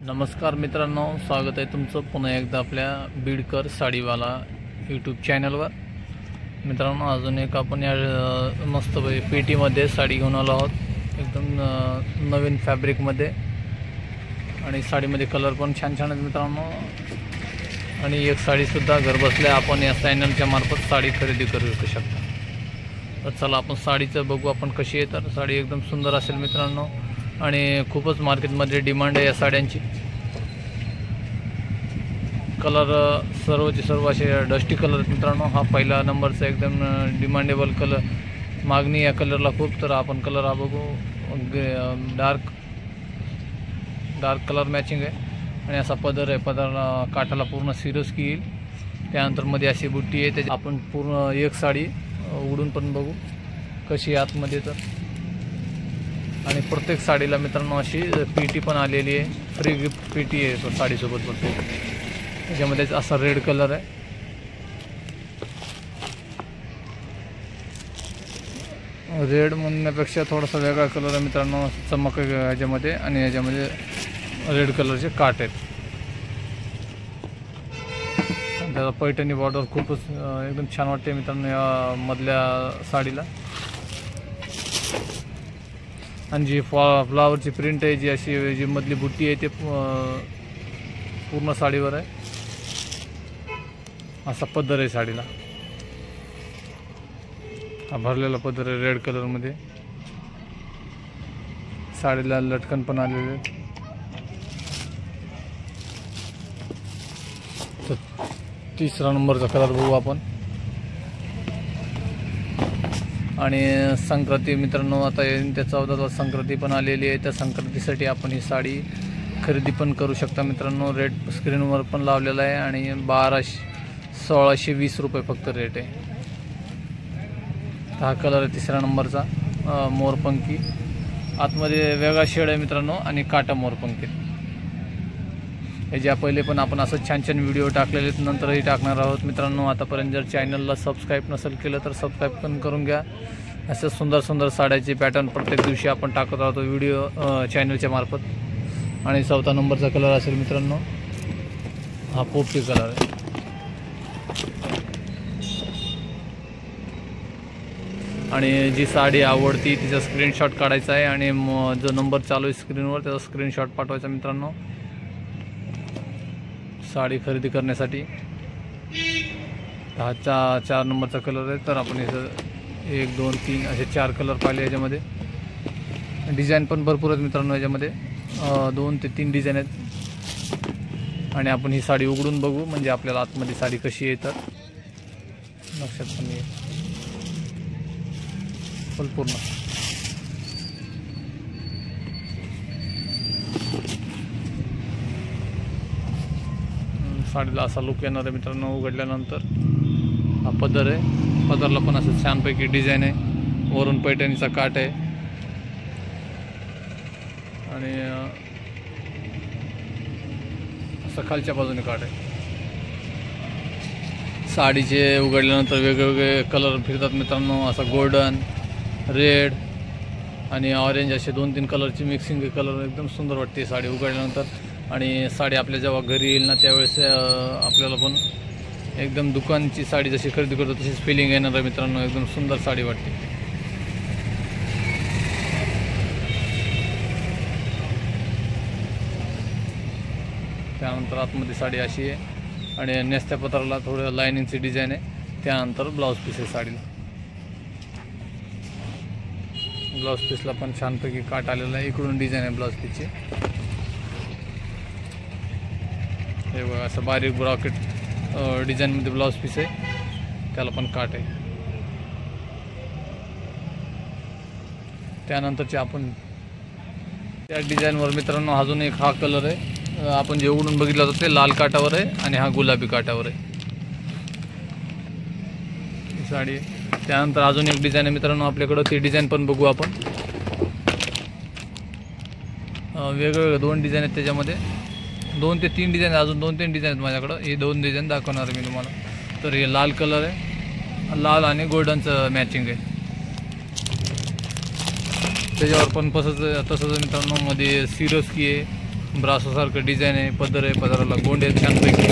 नमस्कार मित्रांनो, स्वागत आहे तुमचं पुन्हा एकदा आपल्या बीडकर साडीवाला यूट्यूब चॅनलवर। मित्रांनो, अजून एक आपण या मस्त पेटीमध्ये साडी घेऊन आलो आहोत, एकदम नवीन फॅब्रिकमध्ये आणि साडीमध्ये कलर पण छान छान आहेत मित्रांनो। आणि एक साडीसुद्धा घरबसल्या आपण या चॅनलच्या मार्फत साडी खरेदी करू शकता। तर चला आपण साडीचं बघू आपण कशी आहे। तर साडी एकदम सुंदर असेल मित्रांनो आणि खूपच मार्केटमध्ये डिमांड आहे या साड्यांची। कलर सर्वचे सर्व असे डस्टी कलर आहेत मित्रांनो। हा पहिला नंबरचा एकदम डिमांडेबल कलर, मागणी या कलरला खूप। तर आपण कलर हा बघू, डार्क कलर मॅचिंग आहे आणि असा पदर आहे, पदरला काठाला पूर्ण सिरोस्की येईल। त्यानंतर मध्ये अशी बुट्टी आहे, त्याची आपण पूर्ण एक साडी उडून पण बघू कशी आतमध्ये। तर आणि प्रत्येक साडीला मित्रांनो अशी पीटी पण आलेली आहे, फ्री गिफ्ट पीटी आहे तो साडीसोबत प्रत्येक। त्याच्यामध्ये असा रेड कलर आहे, रेड म्हणण्यापेक्षा थोडासा वेगळा कलर आहे मित्रांनो, चमक ह्याच्यामध्ये। आणि ह्याच्यामध्ये रेड कलरचे काठ आहेत, त्याला पैठणी बॉर्डर खूपच एकदम छान वाटते मित्रांनो या मधल्या साडीला। आणि जी फ्लावरची प्रिंट आहे, जी अशी जी मधली बुट्टी आहे, ते पूर्ण साडीवर आहे। असा पदर आहे साडीला, हा भरलेला पदर आहे रेड कलरमध्ये। साडीला लटकन पण आलेले आहेत। तर तिसरा नंबरचा कलर बघू आपण। आणि संक्रांती मित्रांनो, आता त्या 14 संक्रांती पण आलेली आहे। त्या संक्रांतीसाठी आपण ही साडी खरेदी पण करू शकता मित्रांनो। रेट स्क्रीनवर पण लावलेला आहे आणि 1620 रुपये फक्त रेट आहे। हा कलर आहे तिसऱ्या नंबरचा, मोरपंखी। आतमध्ये वेगळा शेड आहे मित्रांनो आणि काटा मोरपंखी। हे ज्या पहिले पण आपण असं छान छान व्हिडिओ टाकलेले आहेत, नंतरही टाकणार आहोत मित्रांनो। आतापर्यंत जर चॅनलला सबस्क्राईब नसेल केलं तर सबस्क्राईब पण करून घ्या। असे सुंदर सुंदर साड्याचे पॅटर्न प्रत्येक दिवशी आपण टाकत राहतो व्हिडिओ चॅनलच्या मार्फत। आणि चौथा नंबरचा कलर असेल मित्रांनो, हा पोपटी कलर आहे। आणि जी साडी आवडती तिचा स्क्रीनशॉट काढायचा आहे आणि जो नंबर चालू आहे स्क्रीनवर त्याचा स्क्रीनशॉट पाठवायचा मित्रांनो साडी खरेदी करण्यासाठी। हा 4 नंबरचा कलर आहे। तर आपण इथं 1 2 3 असे 4 कलर पाहिले याच्यामध्ये। डिझाईन पण भरपूर आहेत मित्रांनो याच्यामध्ये, 2 ते 3 डिझाईन आहेत। आणि आपण ही साडी उघडून बघू म्हणजे आपल्याला आतमध्ये साडी कशी आहे तर लक्षात पण येईल पूर्ण। साडीला असा लुक येणार आहे मित्रांनो उघडल्यानंतर। हा पदर आहे, पदरला पण असं छानपैकी डिझाईन आहे, वरून पैठणीचा काठ आहे आणि असं खालच्या बाजूने काठ आहे। साडीचे उघडल्यानंतर वेगवेगळे कलर फिरतात मित्रांनो, असा गोल्डन, रेड आणि ऑरेंज असे 2-3 कलरची मिक्सिंग कलर, एकदम सुंदर वाटते साडी उघडल्यानंतर। आणि साडी आपल्या जेव्हा घरी येईल ना त्यावेळेस आपल्याला पण एकदम दुकानची साडी जशी खरेदी करतो तशीच फिलिंग येणार आहे मित्रांनो, एकदम सुंदर साडी वाटते। त्यानंतर आतमध्ये साडी अशी आहे आणि नेस्त्या पत्राला थोडं लायनिंगची डिझाईन आहे। त्यानंतर ब्लाऊज पीस आहे साडीला, ब्लाऊज पीसला पण छानपैकी काट आलेला आहे, इकडून डिझाईन आहे ब्लाऊज पीसची। हे बघा असं बारीक ब्रॉकेट डिझाईनमध्ये ब्लाऊज पीस आहे, त्याला पण काट आहे। त्यानंतरचे आपण त्या डिझाईनवर मित्रांनो अजून एक हा कलर आहे, आपण जे उघडून बघितलं होतं ते लाल काठावर आहे आणि हा गुलाबी काठावर आहे ही साडी। त्यानंतर अजून एक डिझाईन आहे मित्रांनो आपल्याकडं, ती डिझाईन पण बघू आपण। वेगवेगळे 2 डिझाईन आहेत त्याच्यामध्ये, 2 ते 3 डिझाईन, अजून 2-3 डिझाईन आहेत माझ्याकडं। हे 2 डिझाईन दाखवणार आहे मी तुम्हाला। तर हे लाल कलर आहे, लाल आणि गोल्डनचं मॅचिंग आहे। त्याच्यावर पण तसंच मित्रांनो मध्ये सिरोस्की आहे, ब्रासोसारखं डिझाईन आहे, पदर आहे, पदराला गोंडे आहेत छानपैकी.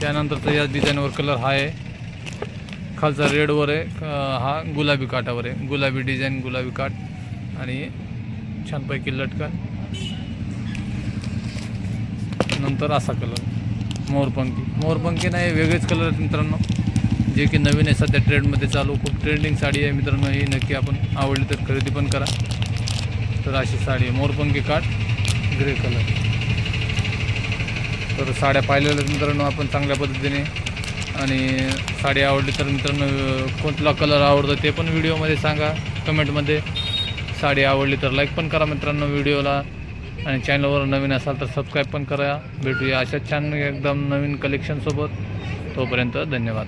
त्यानंतरचा या डिझाईनवर कलर हा आहे, खालचा रेडवर आहे, हा गुलाबी काठावर आहे. गुलाबी डिझाईन, गुलाबी काठ आणि छानपैकी लटकन. नंतर असा कलर मोरपंखी नाही, वेगळेच कलर आहेत मित्रांनो, जे की नवीन आहे, सध्या ट्रेंडमध्ये चालू. खूप ट्रेंडिंग साडी आहे मित्रांनो ही. नक्की आपण आवडली तर खरेदी पण करा. तर अशी साडी आहे, मोरपंखी काठ, ग्रे कलर. तर साड्या पाहिलेल्या मित्रांनो आपण चांगल्या पद्धतीने. आणि साडी आवडली तर मित्रांनो कोणता कलर आवडतो ते पण व्हिडिओमध्ये सांगा कमेंटमध्ये. साडी आवडली तर लाईक पण करा मित्रांनो व्हिडिओला. आणि चॅनलवर नवीन असाल तर सबस्क्राईब पण करा. भेटूया अशा छान एकदम नवीन कलेक्शनसोबत. तोपर्यंत धन्यवाद.